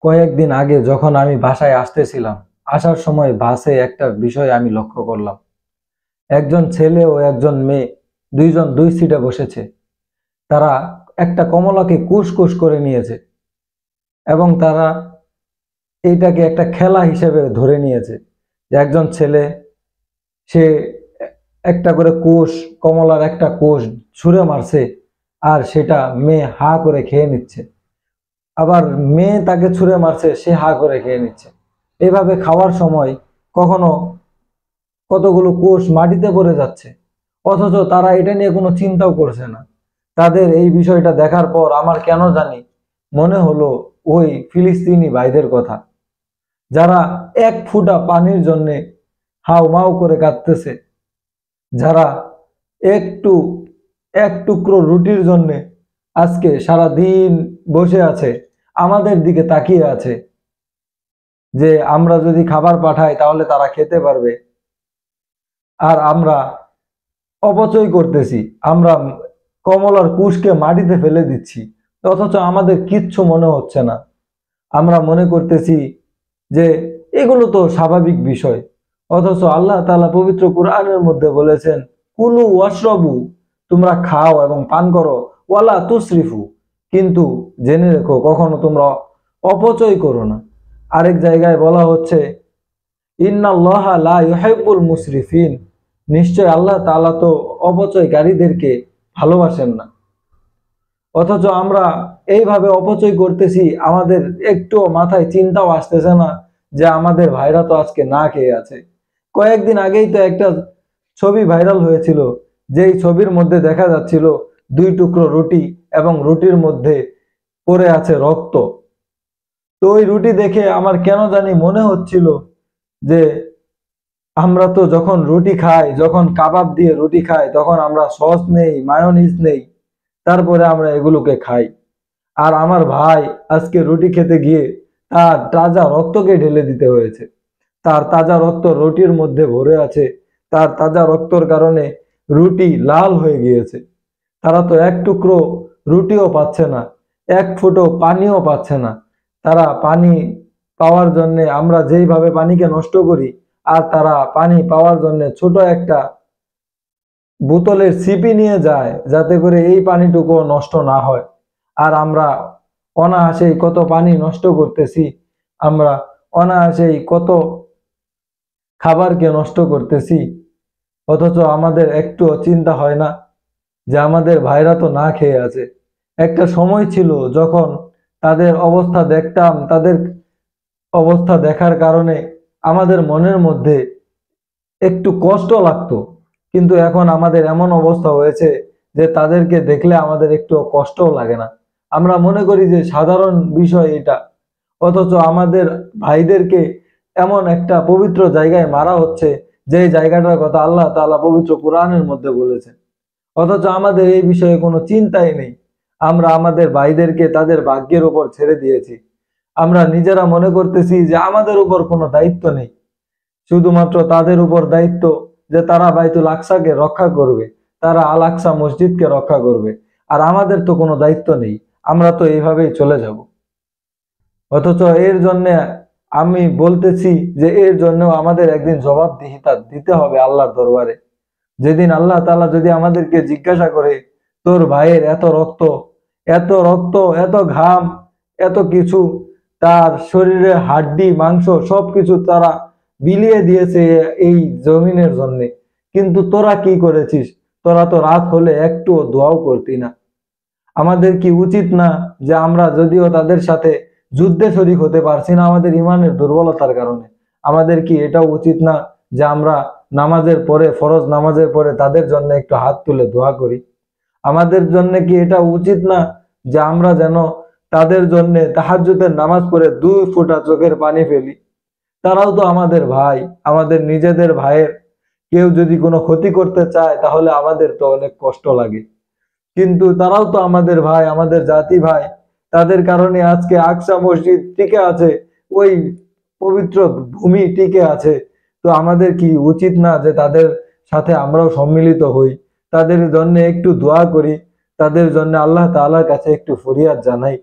কয়েকদিন আগে যখন আমি বাসায় আসতেছিলাম, আসার সময় বাসে একটা বিষয় আমি লক্ষ্য করলাম। একজন ছেলে ও একজন মেয়ে, দুইজন দুই সিটে বসেছে। তারা একটা কমলাকে কুশ কুশ করে নিয়েছে এবং তারা এইটাকে একটা খেলা হিসেবে ধরে নিয়েছে যে একজন ছেলে সে একটা করে কোষ, কমলার একটা কোষ ছুঁড়ে মারছে, আর সেটা মেয়ে হা করে খেয়ে নিচ্ছে। আবার মেয়ে তাকে ছুঁড়ে মারছে, সে হা করে খেয়ে নিচ্ছে। এভাবে খাওয়ার সময় কখনো কতগুলো কোষ মাটিতে পড়ে যাচ্ছে, অথচ তারা এটা নিয়ে কোনো চিন্তাও করছে না। তাদের এই বিষয়টা দেখার পর আমার কেন জানি মনে হলো ওই ফিলিস্তিনি ভাইদের কথা, যারা এক ফুটা পানির জন্য হাউ মাউ করে কাঁদতেছে, যারা একটু এক টুকরো রুটির জন্য আজকে সারা দিন বসে আছে, আমাদের দিকে তাকিয়ে আছে যে আমরা যদি খাবার পাঠাই তাহলে তারা খেতে পারবে। আর আমরা অপচয় করতেছি, আমরা কমলার কুশকে মাটিতে ফেলে দিচ্ছি, অথচ আমাদের কিচ্ছু মনে হচ্ছে না। আমরা মনে করতেছি যে এগুলো তো স্বাভাবিক বিষয়, অথচ আল্লাহ তাআলা পবিত্র কোরআনের মধ্যে বলেছেন, কুলু ওয়াশরাবু, তোমরা খাও এবং পান করো, ওয়ালা তুসরিফু, কিন্তু জেনে রেখো কখনো তোমরা অপচয় করো না। আরেক জায়গায় বলা হচ্ছে, ইন্নাল্লাহা লা ইউহিব্বুল মুসরিফিন, নিশ্চয় আল্লাহ তাআলা তো অপচয়কারীদেরকে ভালোবাসেন না। অথচ আমরা এইভাবে অপচয় করতেছি, আমাদের একটু মাথায় চিন্তাও আসতেছে না যে আমাদের ভাইরা তো আজকে না খেয়ে আছে। কয়েকদিন আগেই তো একটা ছবি ভাইরাল হয়েছিল, যেই ছবির মধ্যে দেখা যাচ্ছিল দুই টুকরো রুটি এবং রুটির মধ্যে পড়ে আছে রক্ত। তো ওই রুটি দেখে আমার কেন জানি মনে হচ্ছিল যে আমরা তো যখন রুটি খাই, যখন কাবাব দিয়ে রুটি খাই, তখন আমরা সস নেই, মায়োনিজ নেই, তারপরে আমরা এগুলোকে খাই। আর আমার ভাই আজকে রুটি খেতে গিয়ে তার তাজা রক্তকে ঢেলে দিতে হয়েছে। তার তাজা রক্ত রুটির মধ্যে ভরে আছে, তার তাজা রক্তর কারণে রুটি লাল হয়ে গিয়েছে। তারা তো এক টুকরো রুটিও পাচ্ছে না, এক ফুটো পানিও পাচ্ছে না। তারা পানি পাওয়ার জন্য, আমরা যেইভাবে পানিকে নষ্ট করি, আর তারা পানি পাওয়ার জন্য ছোট একটা বোতলের সিপি নিয়ে যায় যাতে করে এই পানিটুকু নষ্ট না হয়। আর আমরা অনায়াসেই কত পানি নষ্ট করতেছি, আমরা অনায়াসেই কত খাবারকে নষ্ট করতেছি, অথচ আমাদের একটু চিন্তা হয় না যে আমাদের ভাইরা তো না খেয়ে আছে। একটা সময় ছিল যখন তাদের অবস্থা দেখতাম, তাদের অবস্থা দেখার কারণে আমাদের মনের মধ্যে একটু কষ্ট লাগতো, কিন্তু এখন আমাদের এমন অবস্থা হয়েছে যে তাদেরকে দেখলে আমাদের একটু কষ্টও লাগে না। আমরা মনে করি যে সাধারণ বিষয় এটা, অথচ আমাদের ভাইদেরকে এমন একটা পবিত্র জায়গায় মারা হচ্ছে যে জায়গাটার কথা আল্লাহ তাআলা পবিত্র কোরআনের মধ্যে বলেছেন, অথচ আমাদের এই বিষয়ে কোনো চিন্তাই নেই। আমরা আমাদের ভাইদেরকে তাদের ভাগ্যের উপর ছেড়ে দিয়েছি। আমরা নিজেরা মনে করতেছি যে আমাদের উপর কোনো দায়িত্ব নেই, শুধুমাত্র তাদের উপর দায়িত্ব যে তারা বাইতুল আকসাকে রক্ষা করবে, তারা আল আকসা মসজিদকে রক্ষা করবে, আর আমাদের তো কোনো দায়িত্ব নেই, আমরা তো এইভাবেই চলে যাব। অথচ এর জন্য আমি বলতেছি যে এর জন্য আমাদের একদিন জবাবদিহিতা দিতে হবে আল্লাহর দরবারে। যেদিন আল্লাহ তাআলা যদি আমাদেরকে জিজ্ঞাসা করে, তোর ভাইয়ের এত রক্ত, এত রক্ত, এত ঘাম, এত কিছু, তার শরীরে হাড্ডি মাংস সবকিছু তারা বিলিয়ে দিয়েছে এই জমিনের জন্য, কিন্তু তোরা কি করেছিস? তোরা তো রাত হলে একটু দোয়াও করতি না। আমাদের কি উচিত না যে আমরা যদিও তাদের সাথে যুদ্ধে শরীক হতে পারছি না আমাদের ইমানের দুর্বলতার কারণে, আমাদের কি এটাও উচিত না যে আমরা নামাজের পরে, ফরজ নামাজের পরে তাদের জন্য একটু হাত তুলে দোয়া করি? আমাদের জন্য কি এটা উচিত না যে আমরা যেন তাদের জন্য তাহাজ্জুদের নামাজ পড়ে 2 ফোঁটা চোখের পানি ফেলি? তারাও তো আমাদের ভাই, আমাদের নিজেদের ভাইয়ের কেউ যদি কোনো ক্ষতি করতে চায় তাহলে আমাদের তো অনেক কষ্ট লাগে, কিন্তু তারাও তো আমাদের ভাই, আমাদের জাতি ভাই। তাদের কারণে আজকে আকসা মসজিদ টিকে আছে, ওই পবিত্র ভূমি টিকে আছে। তো আমাদের কি উচিত না যে তাদের সাথে আমরাও সম্মিলিত হই, তাদের জন্য একটু দোয়া করি, তাদের জন্য আল্লাহ তাআলার কাছে একটু ফরিয়াদ জানাই?